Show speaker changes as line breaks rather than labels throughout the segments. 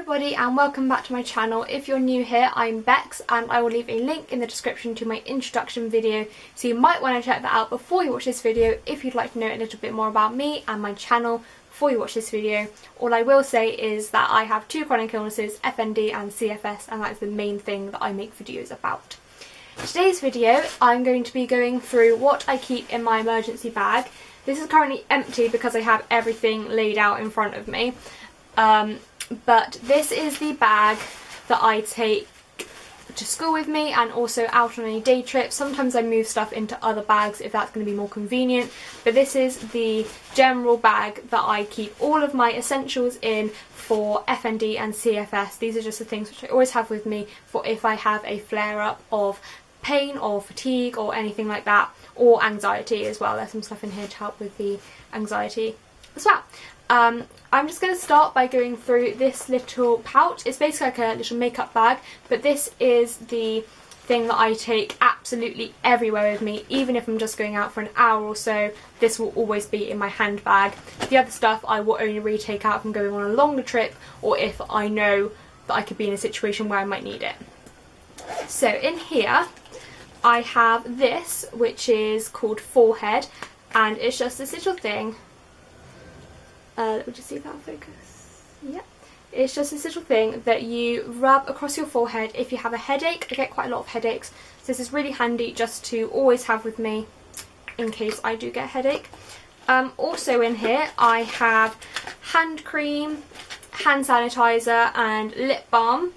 everybody and welcome back to my channel. If you're new here, I'm Bex and I will leave a link in the description to my introduction video, so you might want to check that out before you watch this video if you'd like to know a little bit more about me and my channel before you watch this video. All I will say is that I have two chronic illnesses, FND and CFS, and that is the main thing that I make videos about. Today's video I'm going to be going through what I keep in my emergency bag. This is currently empty because I have everything laid out in front of me. But this is the bag that I take to school with me and also out on any day trips. Sometimes I move stuff into other bags if that's going to be more convenient, but this is the general bag that I keep all of my essentials in for FND and CFS. These are just the things which I always have with me for if I have a flare-up of pain or fatigue or anything like that, or anxiety as well. There's some stuff in here to help with the anxiety as well. I'm just going to start by going through this little pouch. It's basically like a little makeup bag, but this is the thing that I take absolutely everywhere with me. Even if I'm just going out for an hour or so, this will always be in my handbag. The other stuff I will only really take out if I'm going on a longer trip or if I know that I could be in a situation where I might need it. So in here I have this, which is called Forehead, and it's just this little thing. Let me just see if that'll focus. Yep. It's just this little thing that you rub across your forehead if you have a headache. I get quite a lot of headaches, so this is really handy just to always have with me in case I do get a headache. Also in here I have hand cream, hand sanitizer and lip balm.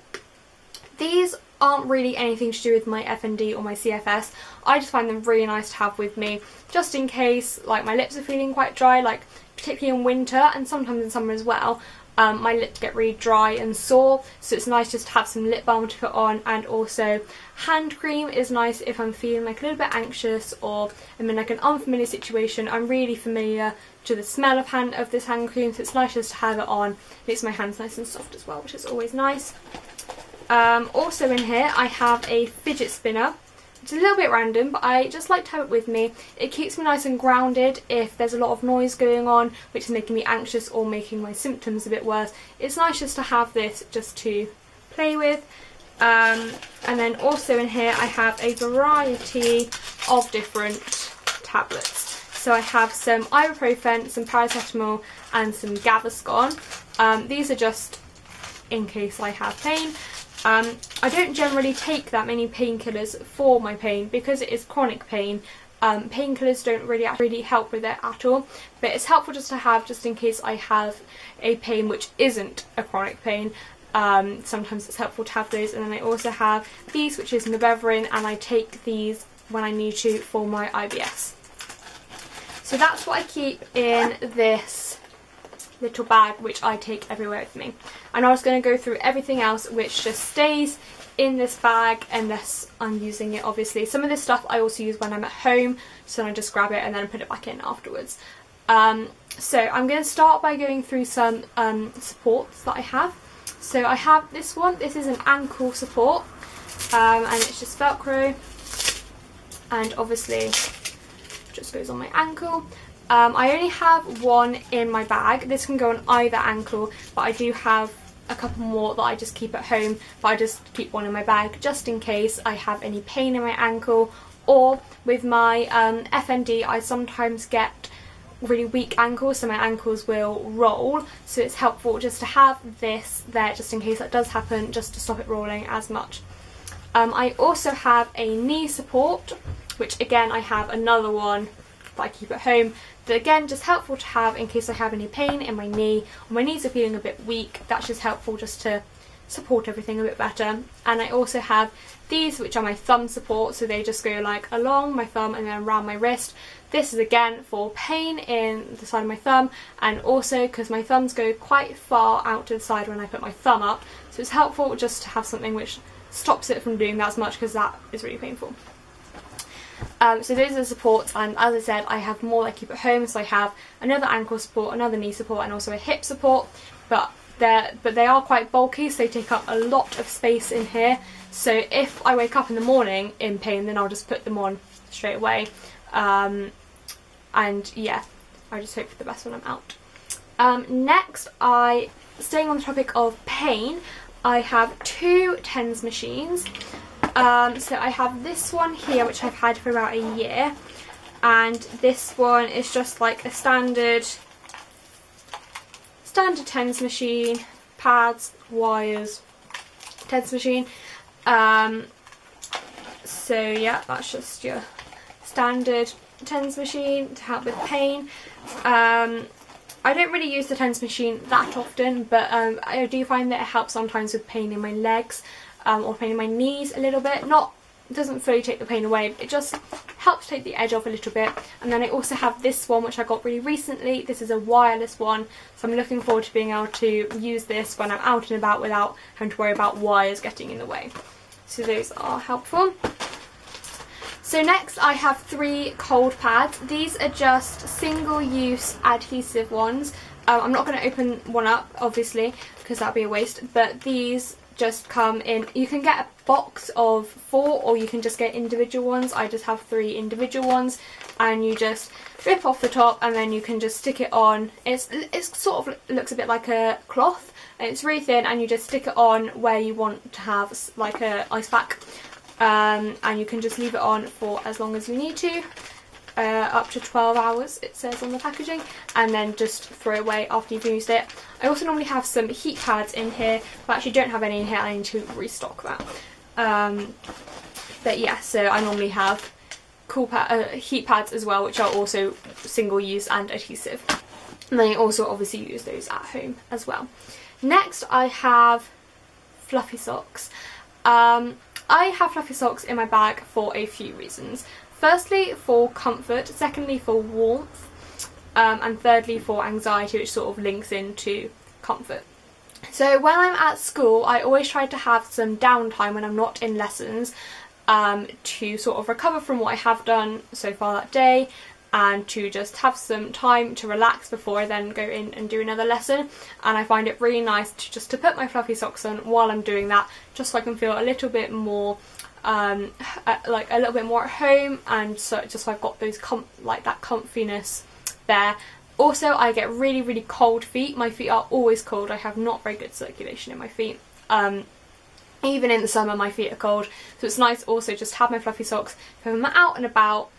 These aren't really anything to do with my FND or my CFS. I just find them really nice to have with me just in case like my lips are feeling quite dry, like particularly in winter and sometimes in summer as well. My lips get really dry and sore, so it's nice just to have some lip balm to put on. And also hand cream is nice if I'm feeling like a little bit anxious or I'm in like an unfamiliar situation. I'm really familiar to the smell of this hand cream, so it's nice just to have it on. It makes my hands nice and soft as well, which is always nice. Also in here I have a fidget spinner. It's a little bit random, but I just like to have it with me. It keeps me nice and grounded if there's a lot of noise going on which is making me anxious or making my symptoms a bit worse. It's nice just to have this just to play with. And then also in here I have a variety of different tablets. So I have some ibuprofen, some paracetamol and some Gaviscon. These are just in case I have pain. I don't generally take that many painkillers for my pain because it is chronic pain. Painkillers don't really help with it at all, but it's helpful just to have just in case I have a pain which isn't a chronic pain. Sometimes it's helpful to have those. And then I also have these, which is Nebeverin, and I take these when I need to for my IBS. So that's what I keep in this little bag which I take everywhere with me. And I was going to go through everything else which just stays in this bag unless I'm using it, obviously. Some of this stuff I also use when I'm at home, so I just grab it and then put it back in afterwards. So I'm going to start by going through some supports that I have. So I have this one. This is an ankle support, and it's just Velcro, and obviously just goes on my ankle. I only have one in my bag. This can go on either ankle, but I do have a couple more that I just keep at home, but I just keep one in my bag just in case I have any pain in my ankle. Or with my FND I sometimes get really weak ankles, so my ankles will roll, so it's helpful just to have this there just in case that does happen, just to stop it rolling as much. I also have a knee support, which again I have another one that I keep at home. But again, just helpful to have in case I have any pain in my knee or my knees are feeling a bit weak. That's just helpful just to support everything a bit better. And I also have these, which are my thumb support, so they just go like along my thumb and then around my wrist. This is again for pain in the side of my thumb, and also because my thumbs go quite far out to the side when I put my thumb up, so it's helpful just to have something which stops it from doing that as much, because that is really painful. So those are the supports, and as I said I have more that I keep at home. So I have another ankle support, another knee support and also a hip support, but they are quite bulky, so they take up a lot of space in here. So if I wake up in the morning in pain, then I'll just put them on straight away. And yeah, I just hope for the best when I'm out. Next I staying on the topic of pain, I have two TENS machines. So I have this one here, which I've had for about a year, and this one is just like a standard TENS machine, pads, wires, TENS machine. So yeah, that's just your standard TENS machine to help with pain. I don't really use the TENS machine that often, but I do find that it helps sometimes with pain in my legs or pain in my knees a little bit. It doesn't fully take the pain away, but it just helps take the edge off a little bit. And then I also have this one, which I got really recently. This is a wireless one, so I'm looking forward to being able to use this when I'm out and about without having to worry about wires getting in the way. So those are helpful. So next I have 3 cold pads. These are just single-use adhesive ones. I'm not going to open one up, obviously, because that'd be a waste, but these just come in. You can get a box of 4 or you can just get individual ones. I just have 3 individual ones, and you just rip off the top and then you can just stick it on. It's sort of looks a bit like a cloth, and it's really thin, and you just stick it on where you want to have like a ice pack. And you can just leave it on for as long as you need to, up to 12 hours it says on the packaging, and then just throw it away after you've used it. I also normally have some heat pads in here, but I actually don't have any in here. I need to restock that. But yeah, so I normally have heat pads as well, which are also single use and adhesive, and then you also obviously use those at home as well. Next I have fluffy socks. I have fluffy socks in my bag for a few reasons. Firstly, for comfort, secondly for warmth, and thirdly for anxiety, which sort of links into comfort. So when I'm at school, I always try to have some downtime when I'm not in lessons, to sort of recover from what I have done so far that day, and to just have some time to relax before I then go in and do another lesson. And I find it really nice to put my fluffy socks on while I'm doing that, just so I can feel a little bit more like a little bit more at home, and so just so I've got those like that comfiness there. Also, I get really cold feet. My feet are always cold. I have not very good circulation in my feet. Even in the summer my feet are cold, so it's nice also just to have my fluffy socks if I'm out and about,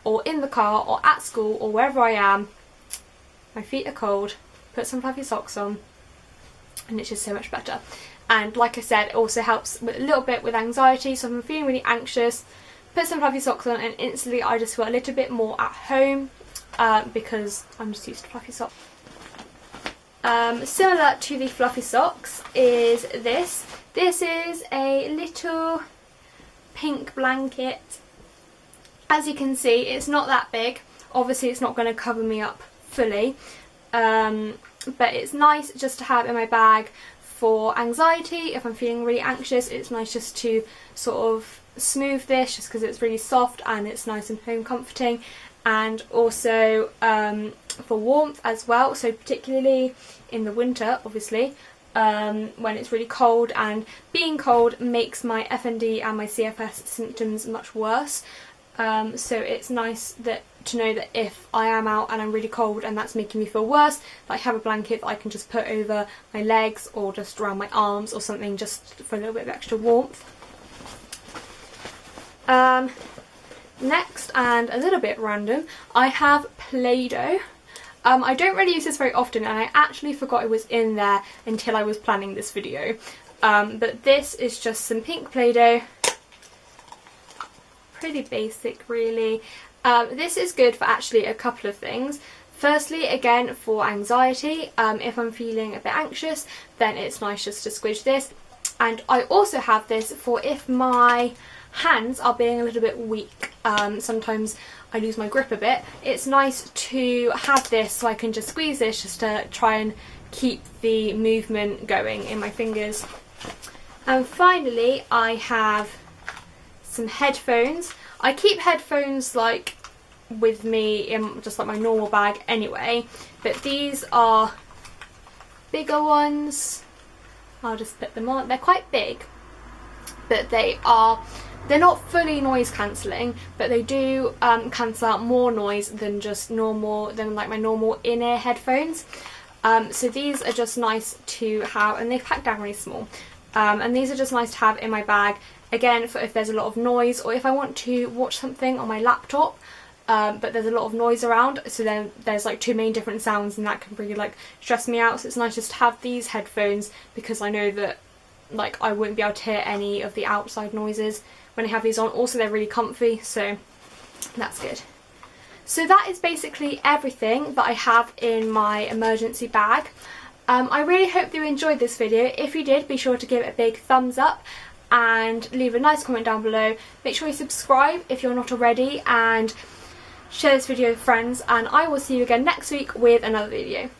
or in the car, or at school, or wherever I am. My feet are cold, put some fluffy socks on, and it's just so much better. And like I said, it also helps with a little bit with anxiety, so if I'm feeling really anxious, put some fluffy socks on and instantly I just feel a little bit more at home, because I'm just used to fluffy socks. Similar to the fluffy socks is this. This is a little pink blanket. As you can see, it's not that big. Obviously it's not going to cover me up fully, but it's nice just to have in my bag for anxiety. If I'm feeling really anxious, it's nice just to sort of smooth this, just because it's really soft and it's nice and home comforting. And also for warmth as well, so particularly in the winter, obviously, when it's really cold, and being cold makes my FND and my CFS symptoms much worse. So it's nice to know that if I am out and I'm really cold and that's making me feel worse, that I have a blanket that I can just put over my legs or just around my arms or something, just for a little bit of extra warmth. Next, and a little bit random, I have PlayDoh. I don't really use this very often, and I actually forgot it was in there until I was planning this video. But this is just some pink Play-Doh. Pretty basic, really. This is good for actually a couple of things. Firstly, again, for anxiety. If I'm feeling a bit anxious, then it's nice just to squidge this. And I also have this for if my hands are being a little bit weak. Sometimes I lose my grip a bit. It's nice to have this so I can just squeeze this just to try and keep the movement going in my fingers. And finally, I have some headphones. I keep headphones like with me in just like my normal bag anyway, but these are bigger ones. I'll just put them on. They're quite big, but they're not fully noise cancelling, but they do cancel out more noise than just normal, than like my normal in-ear headphones. So these are just nice to have, and they pack down really small. And these are just nice to have in my bag, again, for if there's a lot of noise, or if I want to watch something on my laptop, but there's a lot of noise around, so then there's like too many different sounds and that can really like stress me out. So it's nice just to have these headphones, because I know that like I wouldn't be able to hear any of the outside noises when I have these on. Also, they're really comfy, so that's good. So that is basically everything that I have in my emergency bag. I really hope you enjoyed this video. If you did, be sure to give it a big thumbs up and leave a nice comment down below. Make sure you subscribe if you're not already, and share this video with friends, and I will see you again next week with another video.